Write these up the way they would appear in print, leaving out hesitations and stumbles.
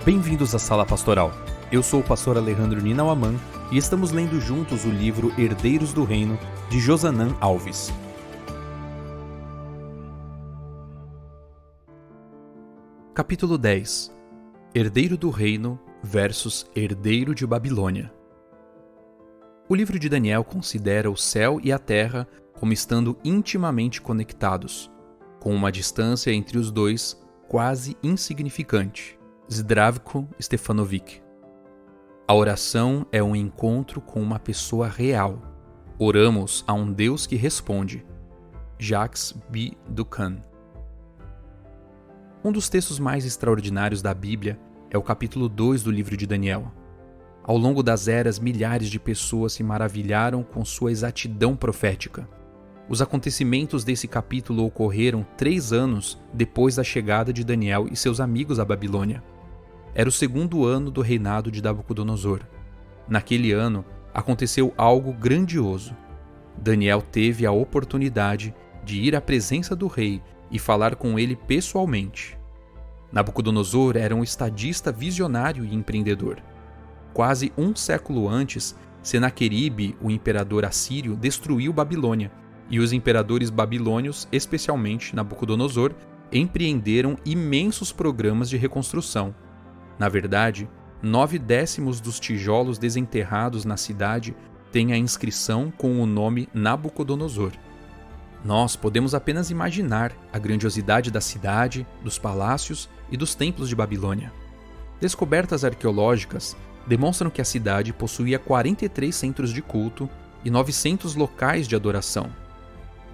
Bem-vindos à Sala Pastoral. Eu sou o pastor Alejandro Ninauaman e estamos lendo juntos o livro Herdeiros do Reino, de Josanã Alves. Capítulo 10. Herdeiro do Reino versus Herdeiro de Babilônia. O livro de Daniel considera o céu e a terra como estando intimamente conectados, com uma distância entre os dois quase insignificante. Zdravko Stefanovic. A oração é um encontro com uma pessoa real. Oramos a um Deus que responde. Jacques B. Ducan. Um dos textos mais extraordinários da Bíblia é o capítulo 2 do livro de Daniel. Ao longo das eras, milhares de pessoas se maravilharam com sua exatidão profética. Os acontecimentos desse capítulo ocorreram 3 anos depois da chegada de Daniel e seus amigos à Babilônia. Era o 2º ano do reinado de Nabucodonosor. Naquele ano, aconteceu algo grandioso. Daniel teve a oportunidade de ir à presença do rei e falar com ele pessoalmente. Nabucodonosor era um estadista visionário e empreendedor. Quase um século antes, Senaqueribe, o imperador assírio, destruiu Babilônia, e os imperadores babilônios, especialmente Nabucodonosor, empreenderam imensos programas de reconstrução. Na verdade, 9/10 dos tijolos desenterrados na cidade têm a inscrição com o nome Nabucodonosor. Nós podemos apenas imaginar a grandiosidade da cidade, dos palácios e dos templos de Babilônia. Descobertas arqueológicas demonstram que a cidade possuía 43 centros de culto e 900 locais de adoração.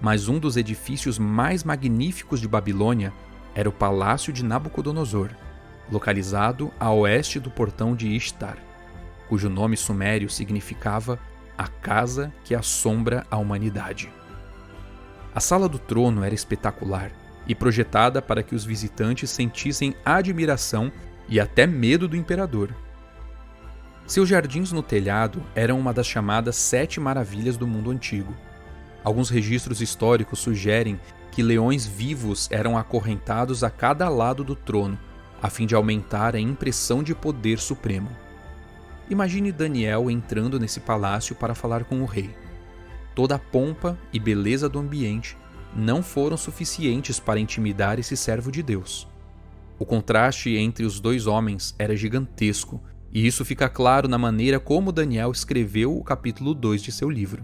Mas um dos edifícios mais magníficos de Babilônia era o Palácio de Nabucodonosor, localizado a oeste do portão de Ishtar, cujo nome sumério significava a casa que assombra a humanidade. A sala do trono era espetacular e projetada para que os visitantes sentissem admiração e até medo do imperador. Seus jardins no telhado eram uma das chamadas 7 maravilhas do mundo antigo. Alguns registros históricos sugerem que leões vivos eram acorrentados a cada lado do trono, a fim de aumentar a impressão de poder supremo. Imagine Daniel entrando nesse palácio para falar com o rei. Toda a pompa e beleza do ambiente não foram suficientes para intimidar esse servo de Deus. O contraste entre os dois homens era gigantesco, e isso fica claro na maneira como Daniel escreveu o capítulo 2 de seu livro.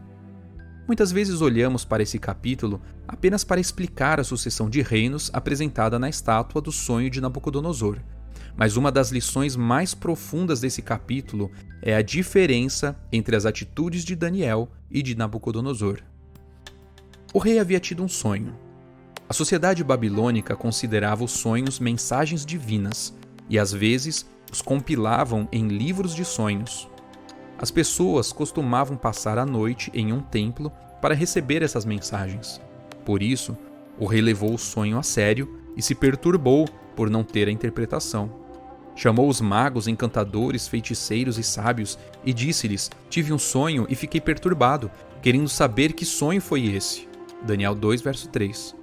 Muitas vezes olhamos para esse capítulo apenas para explicar a sucessão de reinos apresentada na estátua do sonho de Nabucodonosor. Mas uma das lições mais profundas desse capítulo é a diferença entre as atitudes de Daniel e de Nabucodonosor. O rei havia tido um sonho. A sociedade babilônica considerava os sonhos mensagens divinas e, às vezes, os compilavam em livros de sonhos. As pessoas costumavam passar a noite em um templo para receber essas mensagens. Por isso, o rei levou o sonho a sério e se perturbou por não ter a interpretação. Chamou os magos, encantadores, feiticeiros e sábios e disse-lhes: "Tive um sonho e fiquei perturbado, querendo saber que sonho foi esse." Daniel 2, verso 3.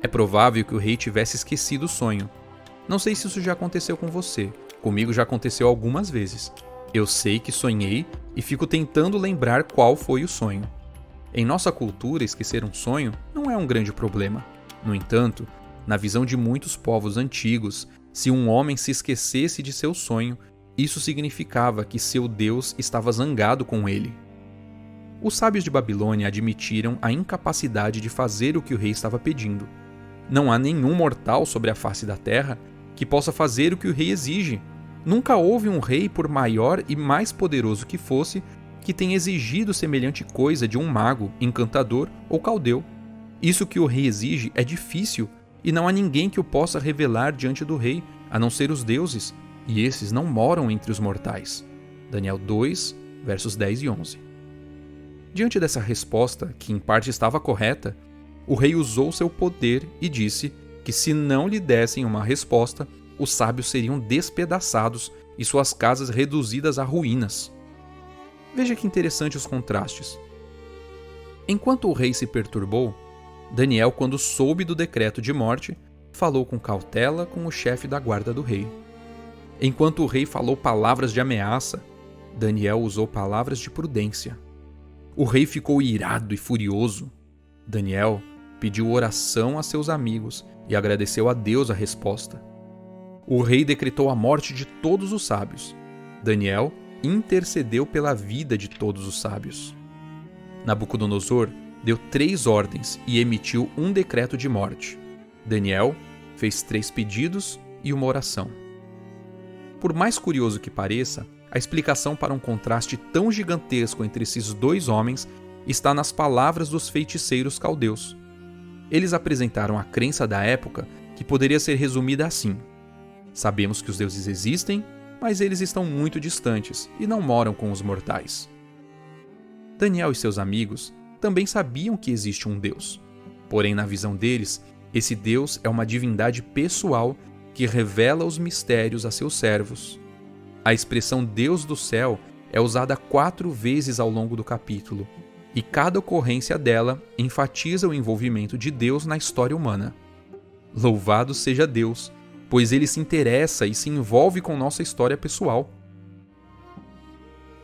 É provável que o rei tivesse esquecido o sonho. Não sei se isso já aconteceu com você. Comigo já aconteceu algumas vezes. Eu sei que sonhei e fico tentando lembrar qual foi o sonho. Em nossa cultura, esquecer um sonho não é um grande problema. No entanto, na visão de muitos povos antigos, se um homem se esquecesse de seu sonho, isso significava que seu Deus estava zangado com ele. Os sábios de Babilônia admitiram a incapacidade de fazer o que o rei estava pedindo. Não há nenhum mortal sobre a face da terra que possa fazer o que o rei exige. Nunca houve um rei, por maior e mais poderoso que fosse, que tenha exigido semelhante coisa de um mago, encantador ou caldeu. Isso que o rei exige é difícil, e não há ninguém que o possa revelar diante do rei, a não ser os deuses, e esses não moram entre os mortais. Daniel 2, versos 10 e 11. Diante dessa resposta, que em parte estava correta, o rei usou seu poder e disse que se não lhe dessem uma resposta, os sábios seriam despedaçados e suas casas reduzidas a ruínas. Veja que interessante os contrastes. Enquanto o rei se perturbou, Daniel, quando soube do decreto de morte, falou com cautela com o chefe da guarda do rei. Enquanto o rei falou palavras de ameaça, Daniel usou palavras de prudência. O rei ficou irado e furioso. Daniel pediu oração a seus amigos e agradeceu a Deus a resposta. O rei decretou a morte de todos os sábios. Daniel intercedeu pela vida de todos os sábios. Nabucodonosor deu 3 ordens e emitiu um decreto de morte. Daniel fez 3 pedidos e uma oração. Por mais curioso que pareça, a explicação para um contraste tão gigantesco entre esses 2 homens está nas palavras dos feiticeiros caldeus. Eles apresentaram a crença da época que poderia ser resumida assim: sabemos que os deuses existem, mas eles estão muito distantes e não moram com os mortais. Daniel e seus amigos também sabiam que existe um Deus. Porém, na visão deles, esse Deus é uma divindade pessoal que revela os mistérios a seus servos. A expressão Deus do céu é usada 4 vezes ao longo do capítulo, e cada ocorrência dela enfatiza o envolvimento de Deus na história humana. Louvado seja Deus, pois ele se interessa e se envolve com nossa história pessoal.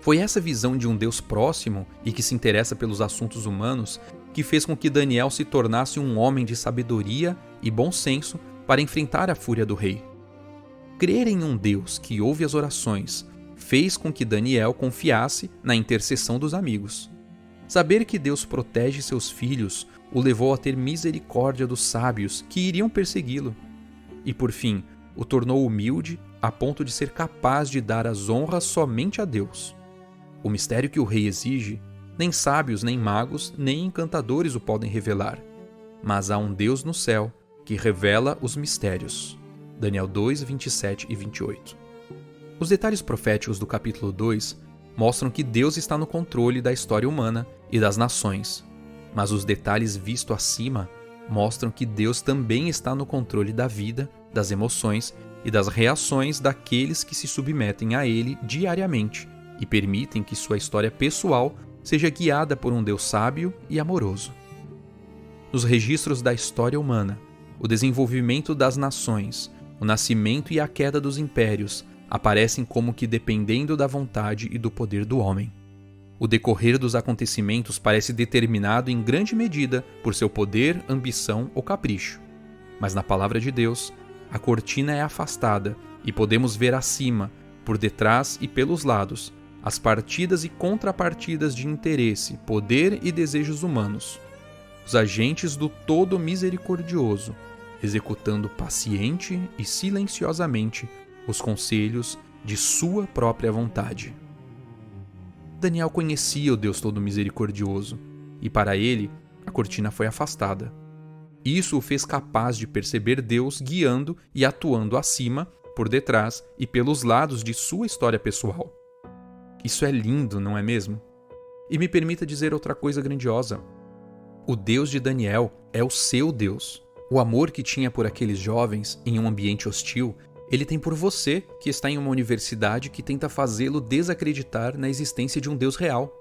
Foi essa visão de um Deus próximo e que se interessa pelos assuntos humanos que fez com que Daniel se tornasse um homem de sabedoria e bom senso para enfrentar a fúria do rei. Crer em um Deus que ouve as orações fez com que Daniel confiasse na intercessão dos amigos. Saber que Deus protege seus filhos o levou a ter misericórdia dos sábios que iriam persegui-lo. E por fim, o tornou humilde a ponto de ser capaz de dar as honras somente a Deus. O mistério que o rei exige, nem sábios, nem magos, nem encantadores o podem revelar. Mas há um Deus no céu que revela os mistérios. Daniel 2, 27 e 28. Os detalhes proféticos do capítulo 2 mostram que Deus está no controle da história humana e das nações. Mas os detalhes vistos acima mostram que Deus também está no controle da vida, das emoções e das reações daqueles que se submetem a Ele diariamente e permitem que sua história pessoal seja guiada por um Deus sábio e amoroso. Nos registros da história humana, o desenvolvimento das nações, o nascimento e a queda dos impérios aparecem como que dependendo da vontade e do poder do homem. O decorrer dos acontecimentos parece determinado em grande medida por seu poder, ambição ou capricho. Mas na palavra de Deus, a cortina é afastada e podemos ver acima, por detrás e pelos lados, as partidas e contrapartidas de interesse, poder e desejos humanos. Os agentes do Todo Misericordioso, executando paciente e silenciosamente os conselhos de sua própria vontade. Daniel conhecia o Deus Todo Misericordioso, e para ele a cortina foi afastada. Isso o fez capaz de perceber Deus guiando e atuando acima, por detrás e pelos lados de sua história pessoal. Isso é lindo, não é mesmo? E me permita dizer outra coisa grandiosa. O Deus de Daniel é o seu Deus. O amor que tinha por aqueles jovens em um ambiente hostil, ele tem por você, que está em uma universidade que tenta fazê-lo desacreditar na existência de um Deus real.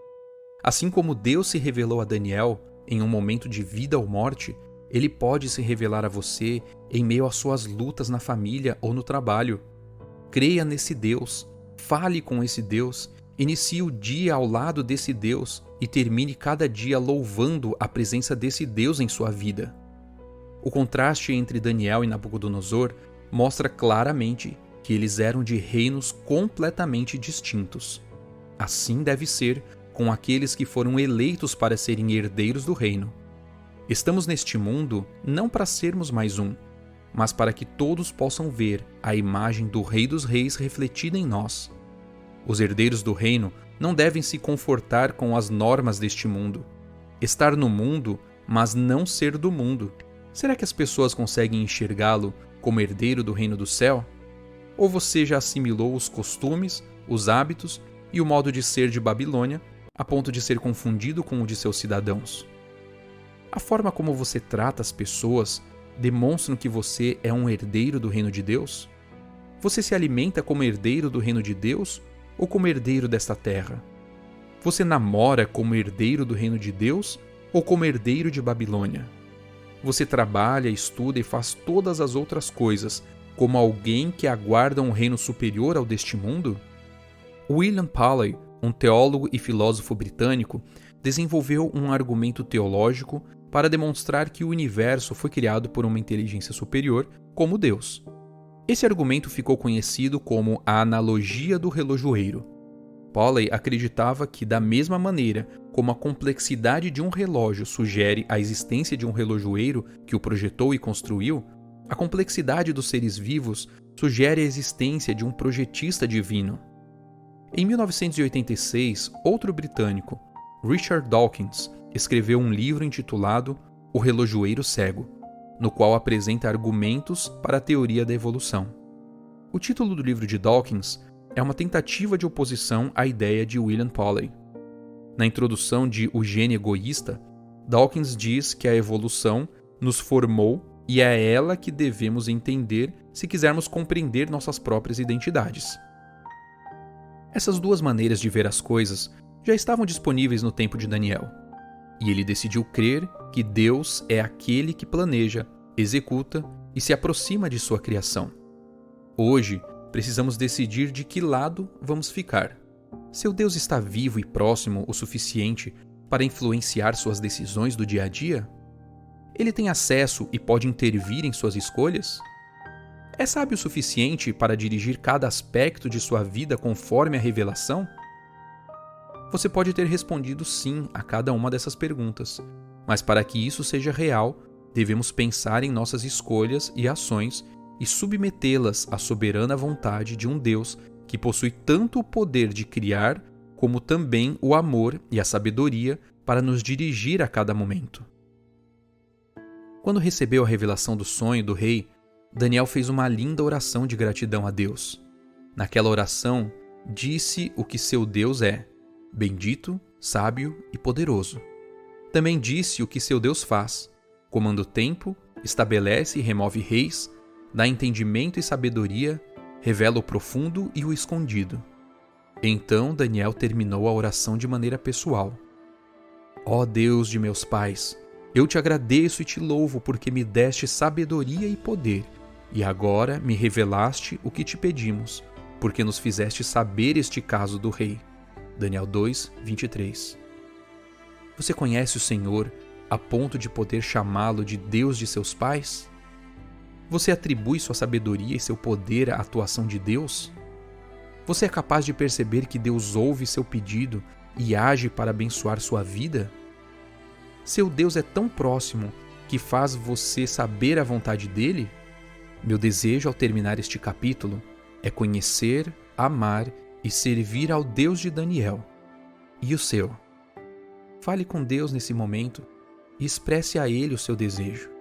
Assim como Deus se revelou a Daniel em um momento de vida ou morte, ele pode se revelar a você em meio às suas lutas na família ou no trabalho. Creia nesse Deus, fale com esse Deus, inicie o dia ao lado desse Deus e termine cada dia louvando a presença desse Deus em sua vida. O contraste entre Daniel e Nabucodonosor mostra claramente que eles eram de reinos completamente distintos. Assim deve ser com aqueles que foram eleitos para serem herdeiros do reino. Estamos neste mundo não para sermos mais um, mas para que todos possam ver a imagem do Rei dos Reis refletida em nós. Os herdeiros do reino não devem se confortar com as normas deste mundo. Estar no mundo, mas não ser do mundo. Será que as pessoas conseguem enxergá-lo como herdeiro do reino do céu? Ou você já assimilou os costumes, os hábitos e o modo de ser de Babilônia a ponto de ser confundido com o de seus cidadãos? A forma como você trata as pessoas demonstra que você é um herdeiro do reino de Deus? Você se alimenta como herdeiro do reino de Deus ou como herdeiro desta terra? Você namora como herdeiro do reino de Deus ou como herdeiro de Babilônia? Você trabalha, estuda e faz todas as outras coisas como alguém que aguarda um reino superior ao deste mundo? William Paley, um teólogo e filósofo britânico, desenvolveu um argumento teológico para demonstrar que o universo foi criado por uma inteligência superior, como Deus. Esse argumento ficou conhecido como a analogia do relojoeiro. Paley acreditava que, da mesma maneira como a complexidade de um relógio sugere a existência de um relojoeiro que o projetou e construiu, a complexidade dos seres vivos sugere a existência de um projetista divino. Em 1986, outro britânico, Richard Dawkins, escreveu um livro intitulado O Relojoeiro Cego, no qual apresenta argumentos para a teoria da evolução. O título do livro de Dawkins é uma tentativa de oposição à ideia de William Paley. Na introdução de O Gene Egoísta, Dawkins diz que a evolução nos formou e é ela que devemos entender se quisermos compreender nossas próprias identidades. Essas duas maneiras de ver as coisas já estavam disponíveis no tempo de Daniel, e ele decidiu crer que Deus é aquele que planeja, executa e se aproxima de sua criação. Hoje, precisamos decidir de que lado vamos ficar. Seu Deus está vivo e próximo o suficiente para influenciar suas decisões do dia a dia? Ele tem acesso e pode intervir em suas escolhas? É sábio o suficiente para dirigir cada aspecto de sua vida conforme a revelação? Você pode ter respondido sim a cada uma dessas perguntas, mas para que isso seja real, devemos pensar em nossas escolhas e ações e submetê-las à soberana vontade de um Deus que possui tanto o poder de criar, como também o amor e a sabedoria para nos dirigir a cada momento. Quando recebeu a revelação do sonho do rei, Daniel fez uma linda oração de gratidão a Deus. Naquela oração, disse o que seu Deus é: bendito, sábio e poderoso. Também disse o que seu Deus faz: comanda o tempo, estabelece e remove reis, dá entendimento e sabedoria, revela o profundo e o escondido. Então Daniel terminou a oração de maneira pessoal. Ó Deus de meus pais, eu te agradeço e te louvo porque me deste sabedoria e poder, e agora me revelaste o que te pedimos, porque nos fizeste saber este caso do rei. Daniel 2, 23. Você conhece o Senhor a ponto de poder chamá-lo de Deus de seus pais? Você atribui sua sabedoria e seu poder à atuação de Deus? Você é capaz de perceber que Deus ouve seu pedido e age para abençoar sua vida? Seu Deus é tão próximo que faz você saber a vontade dele? Meu desejo ao terminar este capítulo é conhecer, amar e servir ao Deus de Daniel. E o seu? Fale com Deus nesse momento e expresse a Ele o seu desejo.